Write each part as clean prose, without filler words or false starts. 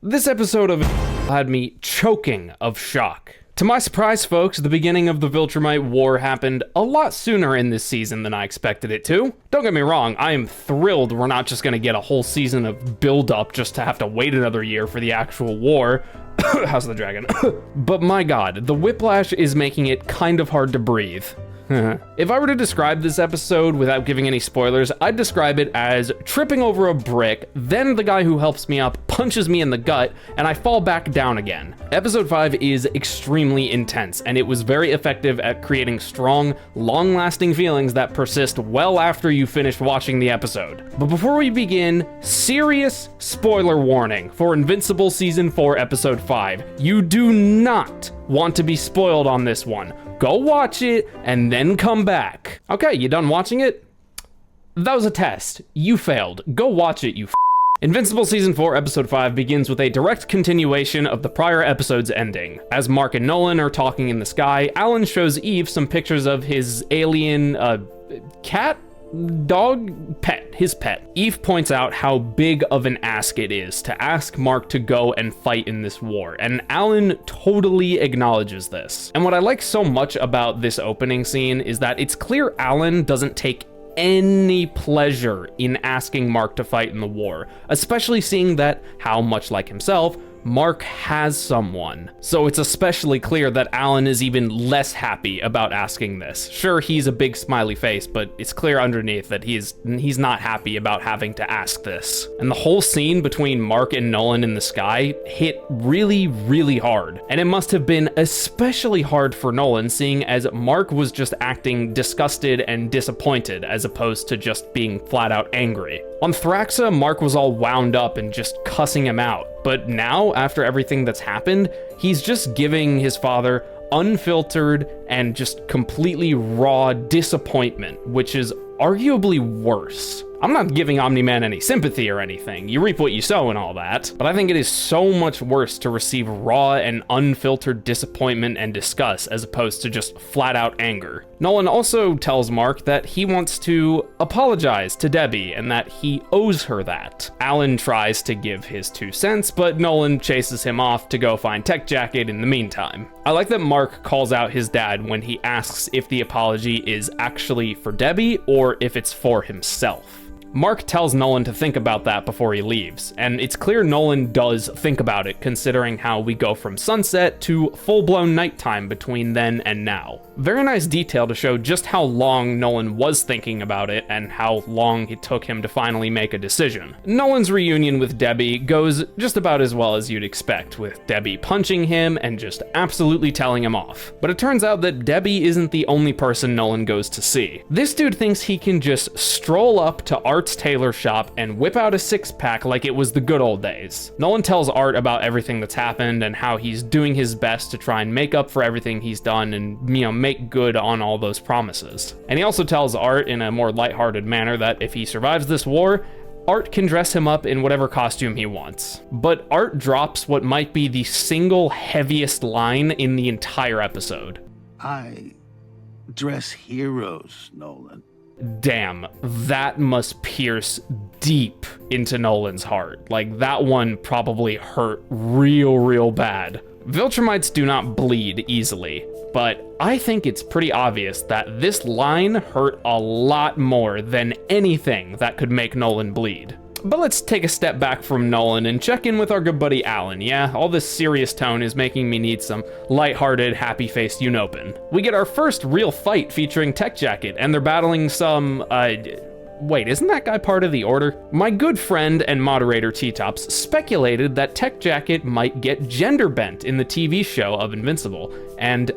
This episode of had me choking of shock. To my surprise, folks, the beginning of the Viltrumite War happened a lot sooner in this season than I expected it to. Don't get me wrong, I am thrilled we're not just gonna get a whole season of build-up just to have to wait another year for the actual war. House of the Dragon. But my god, the whiplash is making it kind of hard to breathe. If I were to describe this episode without giving any spoilers, I'd describe it as tripping over a brick, then the guy who helps me up punches me in the gut, and I fall back down again. Episode 5 is extremely intense, and it was very effective at creating strong, long-lasting feelings that persist well after you finish watching the episode. But before we begin, serious spoiler warning for Invincible Season 4, Episode 5. You do not want to be spoiled on this one. Go watch it, and then come back. Okay, you done watching it? That was a test. You failed. Go watch it, you Invincible Season 4, Episode 5 begins with a direct continuation of the prior episode's ending. As Mark and Nolan are talking in the sky, Alan shows Eve some pictures of his alien, cat? Dog? Pet. His pet. Eve points out how big of an ask it is to ask Mark to go and fight in this war, and Alan totally acknowledges this. And what I like so much about this opening scene is that it's clear Alan doesn't take any pleasure in asking Mark to fight in the war, especially seeing that, how much like himself, Mark has someone. So it's especially clear that Alan is even less happy about asking this. Sure, he's a big smiley face, but it's clear underneath that he's not happy about having to ask this. And the whole scene between Mark and Nolan in the sky hit really, really hard. And it must have been especially hard for Nolan, seeing as Mark was just acting disgusted and disappointed as opposed to just being flat out angry. On Thraxa, Mark was all wound up and just cussing him out. But now, after everything that's happened, he's just giving his father unfiltered and just completely raw disappointment, which is arguably worse. I'm not giving Omni-Man any sympathy or anything. You reap what you sow and all that. But I think it is so much worse to receive raw and unfiltered disappointment and disgust as opposed to just flat out anger. Nolan also tells Mark that he wants to apologize to Debbie and that he owes her that. Alan tries to give his 2 cents, but Nolan chases him off to go find Tech Jacket in the meantime. I like that Mark calls out his dad when he asks if the apology is actually for Debbie or if it's for himself. Mark tells Nolan to think about that before he leaves, and it's clear Nolan does think about it considering how we go from sunset to full-blown nighttime between then and now. Very nice detail to show just how long Nolan was thinking about it and how long it took him to finally make a decision. Nolan's reunion with Debbie goes just about as well as you'd expect, with Debbie punching him and just absolutely telling him off. But it turns out that Debbie isn't the only person Nolan goes to see. This dude thinks he can just stroll up to Art's tailor shop and whip out a 6-pack like it was the good old days. Nolan tells Art about everything that's happened and how he's doing his best to try and make up for everything he's done and, make good on all those promises. And he also tells Art in a more lighthearted manner that if he survives this war, Art can dress him up in whatever costume he wants. But Art drops what might be the single heaviest line in the entire episode. I dress heroes, Nolan. Damn, that must pierce deep into Nolan's heart. Like, that one probably hurt real bad. Viltrumites do not bleed easily, but I think it's pretty obvious that this line hurt a lot more than anything that could make Nolan bleed. But let's take a step back from Nolan and check in with our good buddy Alan. Yeah, all this serious tone is making me need some lighthearted, happy-faced Unopin. We get our first real fight featuring Tech Jacket, and they're battling some, wait, isn't that guy part of the Order? My good friend and moderator T-Tops speculated that Tech Jacket might get gender bent in the TV show of Invincible, and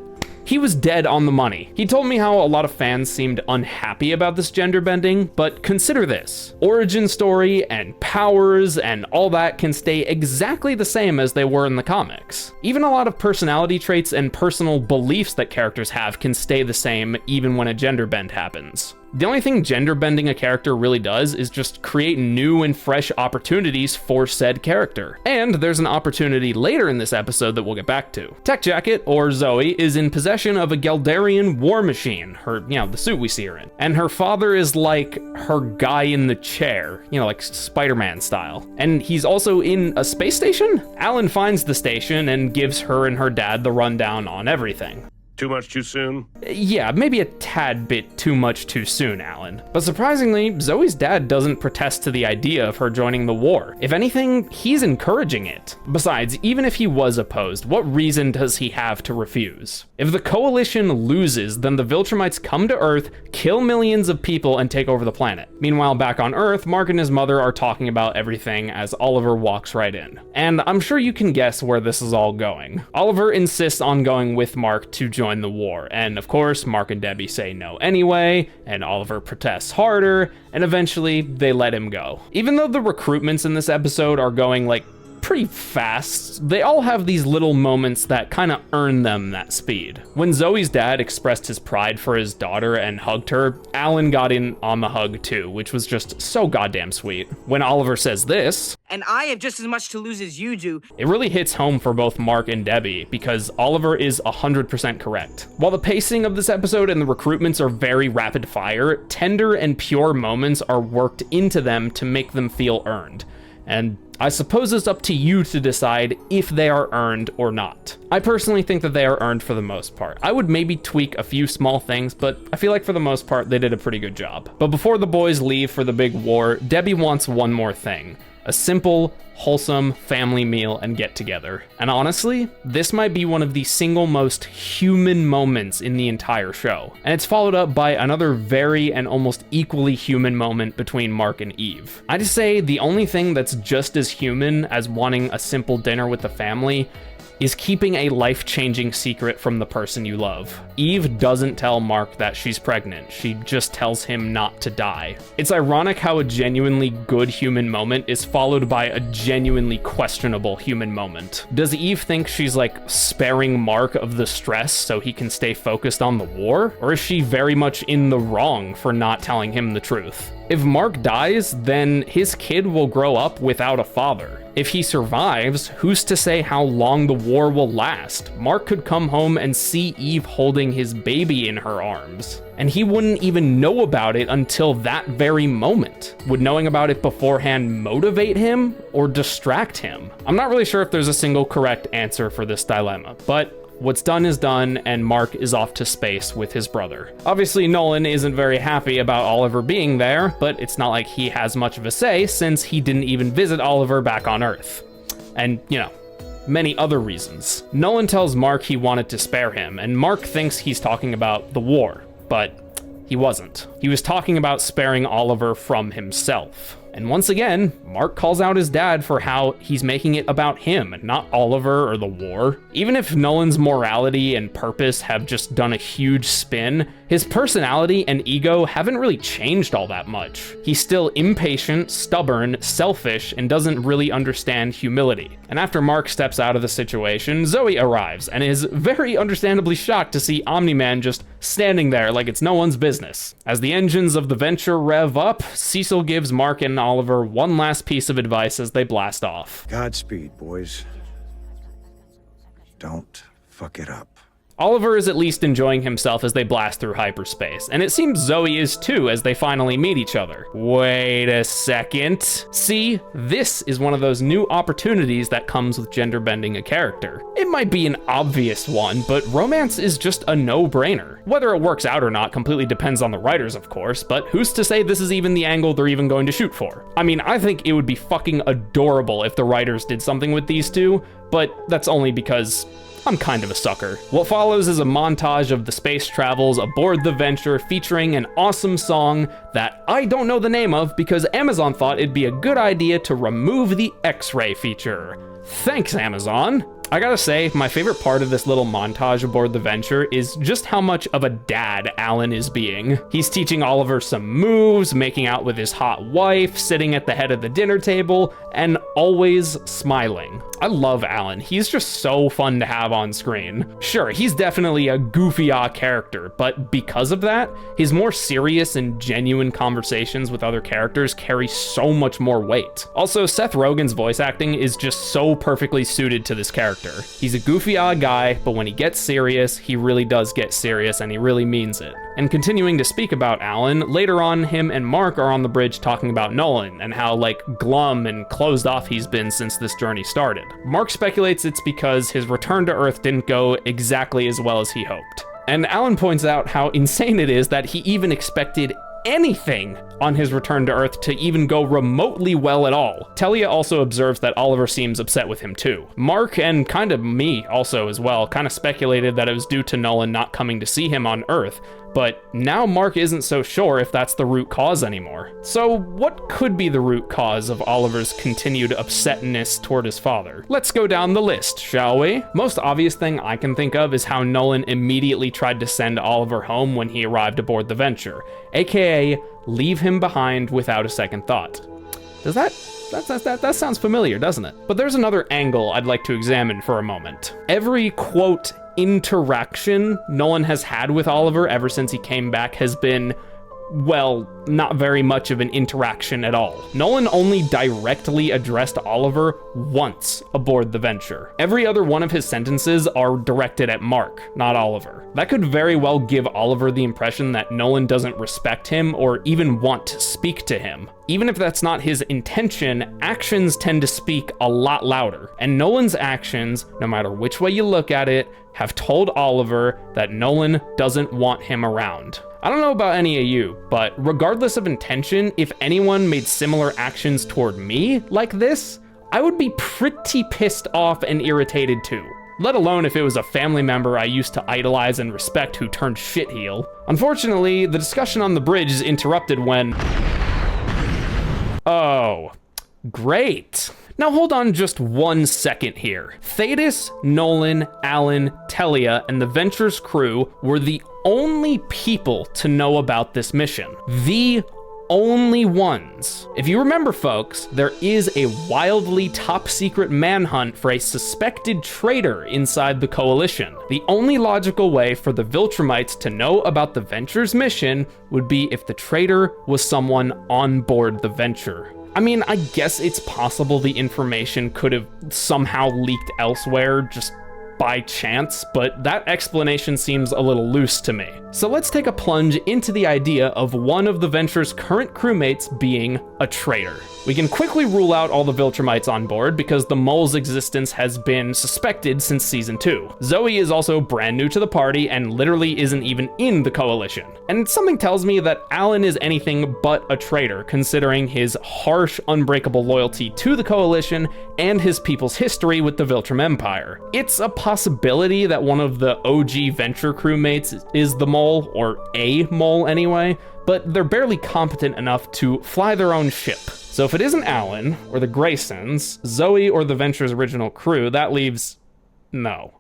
he was dead on the money. He told me how a lot of fans seemed unhappy about this gender bending, but consider this. Origin story and powers and all that can stay exactly the same as they were in the comics. Even a lot of personality traits and personal beliefs that characters have can stay the same even when a gender bend happens. The only thing gender bending a character really does is just create new and fresh opportunities for said character. And there's an opportunity later in this episode that we'll get back to. Tech Jacket, or Zoe, is in possession of a Geldarian war machine, the suit we see her in. And her father is like her guy in the chair, like Spider-Man style. And he's also in a space station? Alan finds the station and gives her and her dad the rundown on everything. Too much too soon? Yeah, maybe a tad bit too much too soon, Alan. But surprisingly, Zoe's dad doesn't protest to the idea of her joining the war. If anything, he's encouraging it. Besides, even if he was opposed, what reason does he have to refuse? If the Coalition loses, then the Viltrumites come to Earth, kill millions of people, and take over the planet. Meanwhile, back on Earth, Mark and his mother are talking about everything as Oliver walks right in. And I'm sure you can guess where this is all going. Oliver insists on going with Mark to join the war, and of course Mark and Debbie say no anyway, and Oliver protests harder, and eventually they let him go. Even though the recruitments in this episode are going like pretty fast, they all have these little moments that kind of earn them that speed. When Zoe's dad expressed his pride for his daughter and hugged her, Alan got in on the hug too, which was just so goddamn sweet. When Oliver says this, "And I have just as much to lose as you do," it really hits home for both Mark and Debbie, because Oliver is 100% correct. While the pacing of this episode and the recruitments are very rapid fire, tender and pure moments are worked into them to make them feel earned. And I suppose it's up to you to decide if they are earned or not. I personally think that they are earned for the most part. I would maybe tweak a few small things, but I feel like for the most part, they did a pretty good job. But before the boys leave for the big war, Debbie wants one more thing: a simple, wholesome family meal and get together. And honestly, this might be one of the single most human moments in the entire show. And it's followed up by another very and almost equally human moment between Mark and Eve. I'd say the only thing that's just as human as wanting a simple dinner with the family is keeping a life-changing secret from the person you love. Eve doesn't tell Mark that she's pregnant, she just tells him not to die. It's ironic how a genuinely good human moment is followed by a genuinely questionable human moment. Does Eve think she's like sparing Mark of the stress so he can stay focused on the war? Or is she very much in the wrong for not telling him the truth? If Mark dies, then his kid will grow up without a father. If he survives, who's to say how long the war will last? Mark could come home and see Eve holding his baby in her arms, and he wouldn't even know about it until that very moment. Would knowing about it beforehand motivate him or distract him? I'm not really sure if there's a single correct answer for this dilemma, but what's done is done, and Mark is off to space with his brother. Obviously, Nolan isn't very happy about Oliver being there, but it's not like he has much of a say since he didn't even visit Oliver back on Earth. And, many other reasons. Nolan tells Mark he wanted to spare him, and Mark thinks he's talking about the war, but he wasn't. He was talking about sparing Oliver from himself. And once again, Mark calls out his dad for how he's making it about him, not Oliver or the war. Even if Nolan's morality and purpose have just done a huge spin, his personality and ego haven't really changed all that much. He's still impatient, stubborn, selfish, and doesn't really understand humility. And after Mark steps out of the situation, Zoe arrives and is very understandably shocked to see Omni-Man just standing there like it's no one's business. As the engines of the Venture rev up, Cecil gives Mark and Oliver one last piece of advice as they blast off. Godspeed, boys. Don't fuck it up. Oliver is at least enjoying himself as they blast through hyperspace, and it seems Zoe is too as they finally meet each other. Wait a second. See, this is one of those new opportunities that comes with gender bending a character. It might be an obvious one, but romance is just a no-brainer. Whether it works out or not completely depends on the writers, of course, but who's to say this is even the angle they're even going to shoot for? I mean, I think it would be fucking adorable if the writers did something with these two, but that's only because I'm kind of a sucker. What follows is a montage of the space travels aboard the Venture featuring an awesome song that I don't know the name of because Amazon thought it'd be a good idea to remove the X-ray feature. Thanks, Amazon. I gotta say, my favorite part of this little montage aboard the Venture is just how much of a dad Alan is being. He's teaching Oliver some moves, making out with his hot wife, sitting at the head of the dinner table, and always smiling. I love Alan. He's just so fun to have on screen. Sure, he's definitely a goofy-ah character, but because of that, his more serious and genuine conversations with other characters carry so much more weight. Also, Seth Rogen's voice acting is just so perfectly suited to this character. He's a goofy-ah guy, but when he gets serious, he really does get serious and he really means it. And continuing to speak about Alan, later on, him and Mark are on the bridge talking about Nolan and how, like, glum and closed off he's been since this journey started. Mark speculates it's because his return to Earth didn't go exactly as well as he hoped. And Alan points out how insane it is that he even expected anything on his return to Earth to even go remotely well at all. Telia also observes that Oliver seems upset with him too. Mark, and kind of me also as well, kind of speculated that it was due to Nolan not coming to see him on Earth, but now Mark isn't so sure if that's the root cause anymore. So what could be the root cause of Oliver's continued upsetness toward his father? Let's go down the list, shall we? Most obvious thing I can think of is how Nolan immediately tried to send Oliver home when he arrived aboard the Venture, aka leave him behind without a second thought. Does that sounds familiar, doesn't it? But there's another angle I'd like to examine for a moment. Every, quote, interaction Nolan has had with Oliver ever since he came back has been, well, not very much of an interaction at all. Nolan only directly addressed Oliver once aboard the Venture. Every other one of his sentences are directed at Mark, not Oliver. That could very well give Oliver the impression that Nolan doesn't respect him or even want to speak to him. Even if that's not his intention, actions tend to speak a lot louder. And Nolan's actions, no matter which way you look at it, have told Oliver that Nolan doesn't want him around. I don't know about any of you, but regardless of intention, if anyone made similar actions toward me like this, I would be pretty pissed off and irritated too. Let alone if it was a family member I used to idolize and respect who turned shitheel. Unfortunately, the discussion on the bridge is interrupted when... Oh, great. Now hold on just 1 second here. Thetis, Nolan, Alan, Telia, and the Venture's crew were the only people to know about this mission. The only ones. If you remember, folks, there is a wildly top-secret manhunt for a suspected traitor inside the Coalition. The only logical way for the Viltrumites to know about the Venture's mission would be if the traitor was someone on board the Venture. I mean, I guess it's possible the information could have somehow leaked elsewhere just by chance, but that explanation seems a little loose to me. So let's take a plunge into the idea of one of the Venture's current crewmates being a traitor. We can quickly rule out all the Viltrumites on board because the mole's existence has been suspected since season 2. Zoe is also brand new to the party and literally isn't even in the Coalition. And something tells me that Alan is anything but a traitor, considering his harsh, unbreakable loyalty to the Coalition and his people's history with the Viltrum Empire. It's a possibility that one of the OG Venture crewmates is the mole, or a mole anyway, but they're barely competent enough to fly their own ship. So if it isn't Alan, or the Graysons, Zoe, or the Venture's original crew, that leaves... no.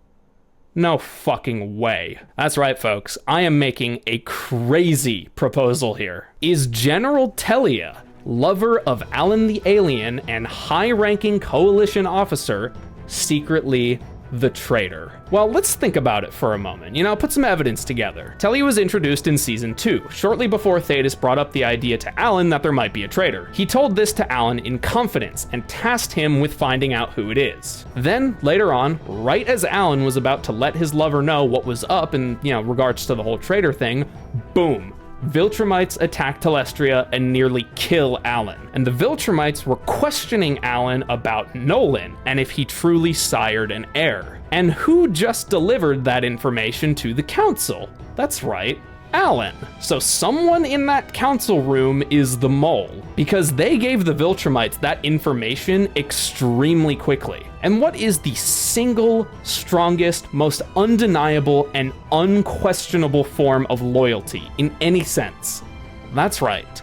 No fucking way. That's right, folks. I am making a crazy proposal here. Is General Telia, lover of Alan the Alien and high-ranking Coalition officer, secretly the traitor? Well, let's think about it for a moment. You know, put some evidence together. Telia was introduced in season 2, shortly before Thetis brought up the idea to Alan that there might be a traitor. He told this to Alan in confidence and tasked him with finding out who it is. Then, later on, right as Alan was about to let his lover know what was up in, regards to the whole traitor thing, boom. Viltrumites attack Telestria and nearly kill Alan. And the Viltrumites were questioning Alan about Nolan and if he truly sired an heir. And who just delivered that information to the council? That's right, Alan. So someone in that council room is the mole, because they gave the Viltrumites that information extremely quickly. And what is the single strongest, most undeniable, and unquestionable form of loyalty in any sense? That's right,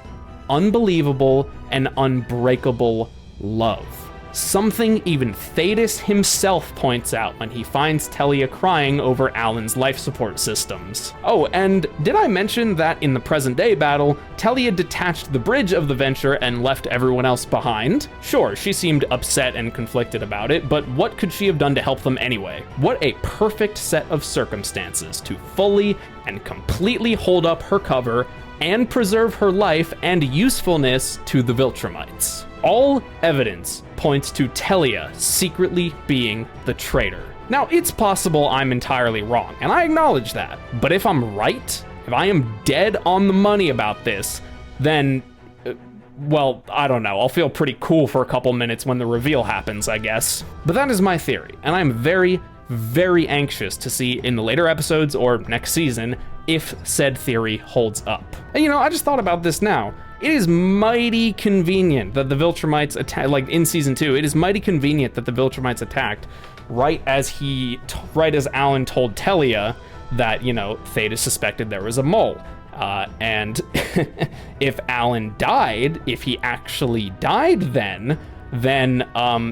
unbelievable and unbreakable love. Something even Thetis himself points out when he finds Telia crying over Alan's life support systems. Oh, and did I mention that in the present day battle, Telia detached the bridge of the Venture and left everyone else behind? Sure, she seemed upset and conflicted about it, but what could she have done to help them anyway? What a perfect set of circumstances to fully and completely hold up her cover and preserve her life and usefulness to the Viltrumites. All evidence points to Telia secretly being the traitor. Now, it's possible I'm entirely wrong, and I acknowledge that, but if I'm right, if I am dead on the money about this, then, well, I don't know, I'll feel pretty cool for a couple minutes when the reveal happens, I guess. But that is my theory, and I'm very, very anxious to see in the later episodes or next season if said theory holds up. And you know, I just thought about this now. It is mighty convenient that the Viltrumites attack, like in season 2, it is mighty convenient that the Viltrumites attacked right as Alan told Telia that, you know, Thetis suspected there was a mole. And if Alan died, if he actually died then,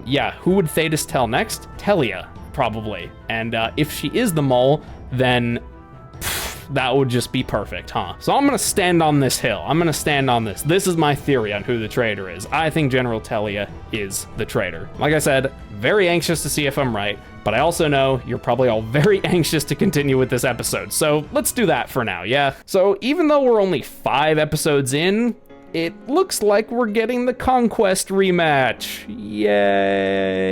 yeah, who would Thetis tell next? Telia, probably. And if she is the mole, then that would just be perfect, huh? So I'm gonna stand on this hill. I'm gonna stand on this. This is my theory on who the traitor is. I think General Telia is the traitor. Like I said, very anxious to see if I'm right, but I also know you're probably all very anxious to continue with this episode. So let's do that for now, yeah? So even though we're only 5 episodes in, it looks like we're getting the Conquest rematch. Yay.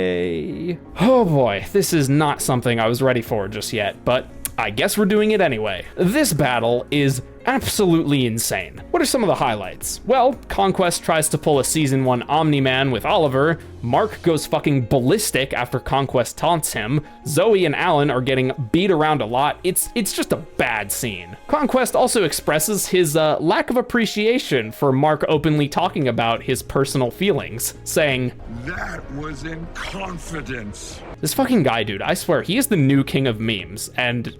Oh boy, this is not something I was ready for just yet, but I guess we're doing it anyway. This battle is absolutely insane. What are some of the highlights? Well, Conquest tries to pull a season 1 Omni-Man with Oliver, Mark goes fucking ballistic after Conquest taunts him, Zoe and Alan are getting beat around a lot. It's just a bad scene. Conquest also expresses his lack of appreciation for Mark openly talking about his personal feelings, saying, That was in confidence. This fucking guy, dude, I swear, he is the new king of memes, and,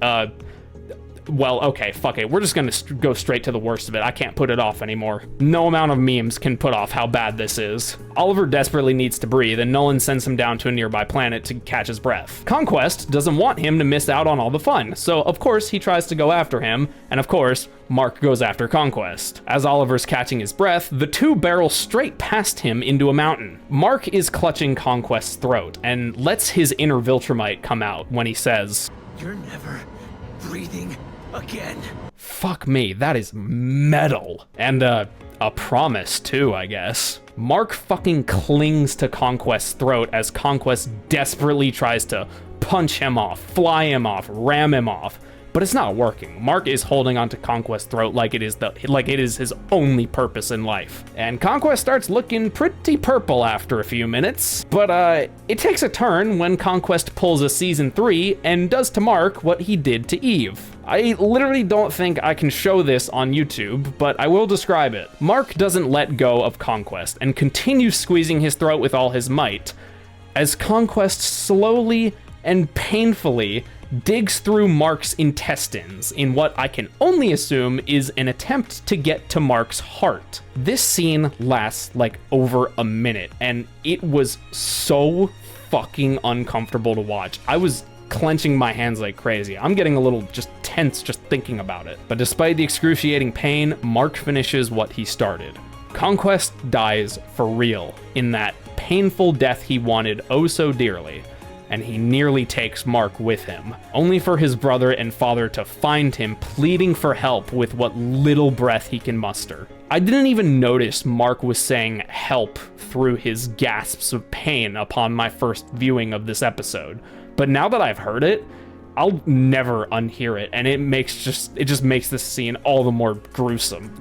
well, okay, fuck it. We're just gonna go straight to the worst of it. I can't put it off anymore. No amount of memes can put off how bad this is. Oliver desperately needs to breathe, and Nolan sends him down to a nearby planet to catch his breath. Conquest doesn't want him to miss out on all the fun, so of course he tries to go after him, and of course, Mark goes after Conquest. As Oliver's catching his breath, the two barrel straight past him into a mountain. Mark is clutching Conquest's throat, and lets his inner Viltrumite come out when he says, You're never breathing again. Fuck me, that is metal. And a promise too, I guess. Mark fucking clings to Conquest's throat as Conquest desperately tries to punch him off, fly him off, ram him off. But it's not working. Mark is holding onto Conquest's throat like it is his only purpose in life. And Conquest starts looking pretty purple after a few minutes. But it takes a turn when Conquest pulls a season 3 and does to Mark what he did to Eve. I literally don't think I can show this on YouTube, but I will describe it. Mark doesn't let go of Conquest and continues squeezing his throat with all his might, as Conquest slowly and painfully digs through Mark's intestines in what I can only assume is an attempt to get to Mark's heart. This scene lasts like over a minute, and it was so fucking uncomfortable to watch. I was clenching my hands like crazy. I'm getting a little just tense just thinking about it. But despite the excruciating pain, Mark finishes what he started. Conquest dies for real in that painful death he wanted oh so dearly, and he nearly takes Mark with him, only for his brother and father to find him pleading for help with what little breath he can muster. I didn't even notice Mark was saying help through his gasps of pain upon my first viewing of this episode, but now that I've heard it, I'll never unhear it, and it just makes this scene all the more gruesome.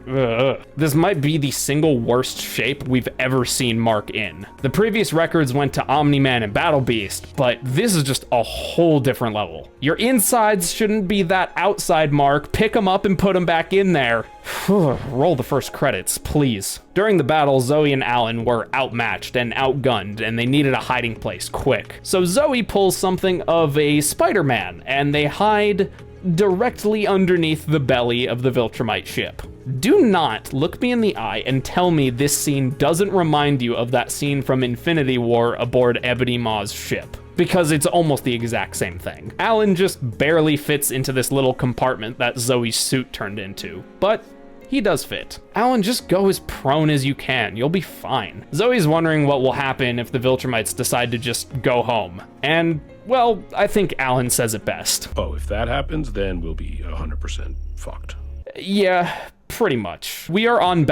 Ugh. This might be the single worst shape we've ever seen Mark in. The previous records went to Omni-Man and Battle Beast, but this is just a whole different level. Your insides shouldn't be that outside, Mark. Pick them up and put them back in there. Roll the first credits, please. During the battle, Zoe and Alan were outmatched and outgunned, and they needed a hiding place quick. So Zoe pulls something of a Spider-Man, and they hide directly underneath the belly of the Viltrumite ship. Do not look me in the eye and tell me this scene doesn't remind you of that scene from Infinity War aboard Ebony Maw's ship, because it's almost the exact same thing. Alan just barely fits into this little compartment that Zoe's suit turned into, but he does fit. Alan, just go as prone as you can. You'll be fine. Zoe's wondering what will happen if the Viltrumites decide to just go home. And, well, I think Alan says it best. Oh, if that happens, then we'll be 100% fucked. Yeah, pretty much. We are on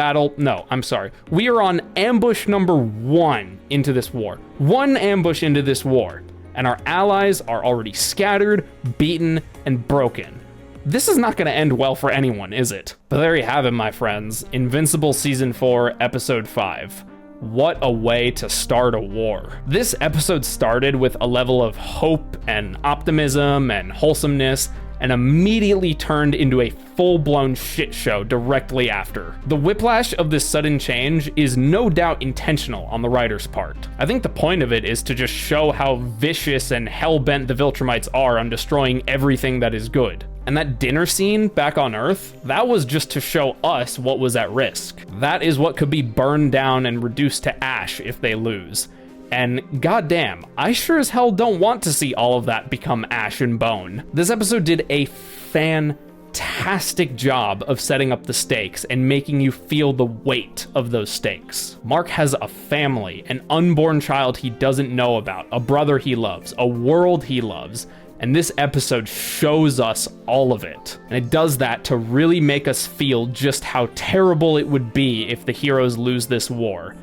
We are on ambush number 1 into this war. 1 ambush into this war. And our allies are already scattered, beaten, and broken. This is not going to end well for anyone, is it? But there you have it, my friends. Invincible Season 4, Episode 5. What a way to start a war. This episode started with a level of hope and optimism and wholesomeness, and immediately turned into a full-blown shit show directly after. The whiplash of this sudden change is no doubt intentional on the writer's part. I think the point of it is to just show how vicious and hell-bent the Viltrumites are on destroying everything that is good. And that dinner scene back on Earth, that was just to show us what was at risk. That is what could be burned down and reduced to ash if they lose. And goddamn, I sure as hell don't want to see all of that become ash and bone. This episode did a fantastic job of setting up the stakes and making you feel the weight of those stakes. Mark has a family, an unborn child he doesn't know about, a brother he loves, a world he loves, and this episode shows us all of it. And it does that to really make us feel just how terrible it would be if the heroes lose this war.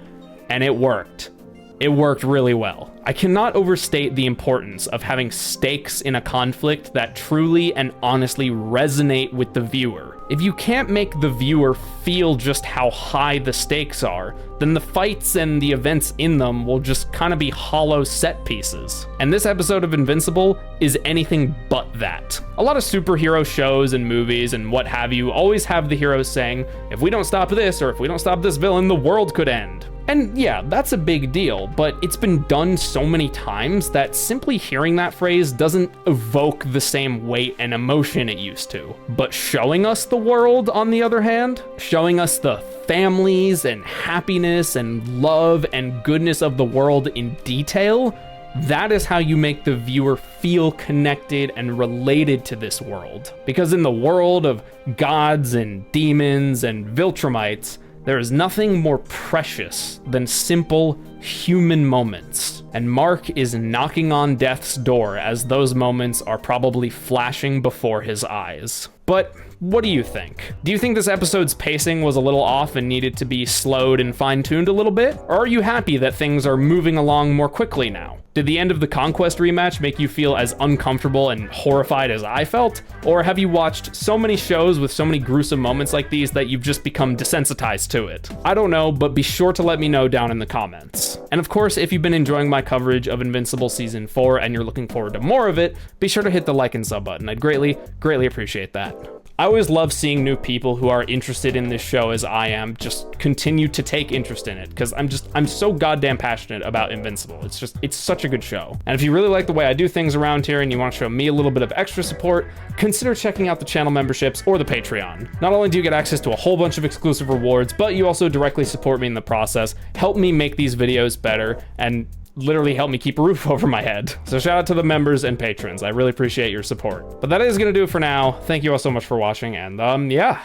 And it worked. It worked really well. I cannot overstate the importance of having stakes in a conflict that truly and honestly resonate with the viewer. If you can't make the viewer feel just how high the stakes are, then the fights and the events in them will just kind of be hollow set pieces. And this episode of Invincible is anything but that. A lot of superhero shows and movies and what have you always have the heroes saying, if we don't stop this, or if we don't stop this villain, the world could end. And yeah, that's a big deal, but it's been done so many times that simply hearing that phrase doesn't evoke the same weight and emotion it used to. But showing us the world, on the other hand, showing us the families and happiness and love and goodness of the world in detail, that is how you make the viewer feel connected and related to this world. Because in the world of gods and demons and Viltrumites, there is nothing more precious than simple human moments. And Mark is knocking on death's door as those moments are probably flashing before his eyes. But what do you think? Do you think this episode's pacing was a little off and needed to be slowed and fine-tuned a little bit? Or are you happy that things are moving along more quickly now? Did the end of the Conquest rematch make you feel as uncomfortable and horrified as I felt? Or have you watched so many shows with so many gruesome moments like these that you've just become desensitized to it? I don't know, but be sure to let me know down in the comments. And of course, if you've been enjoying my coverage of Invincible Season 4 and you're looking forward to more of it, be sure to hit the like and sub button. I'd greatly appreciate that. I always love seeing new people who are interested in this show as I am just continue to take interest in it, because I'm so goddamn passionate about Invincible. It's such a good show. And if you really like the way I do things around here and you want to show me a little bit of extra support, consider checking out the channel memberships or the Patreon. Not only do you get access to a whole bunch of exclusive rewards, but you also directly support me in the process, help me make these videos better, and literally help me keep a roof over my head. So shout out to the members and patrons. I really appreciate your support. But that is gonna do it for now. Thank you all so much for watching, and yeah.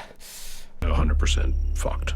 100% fucked.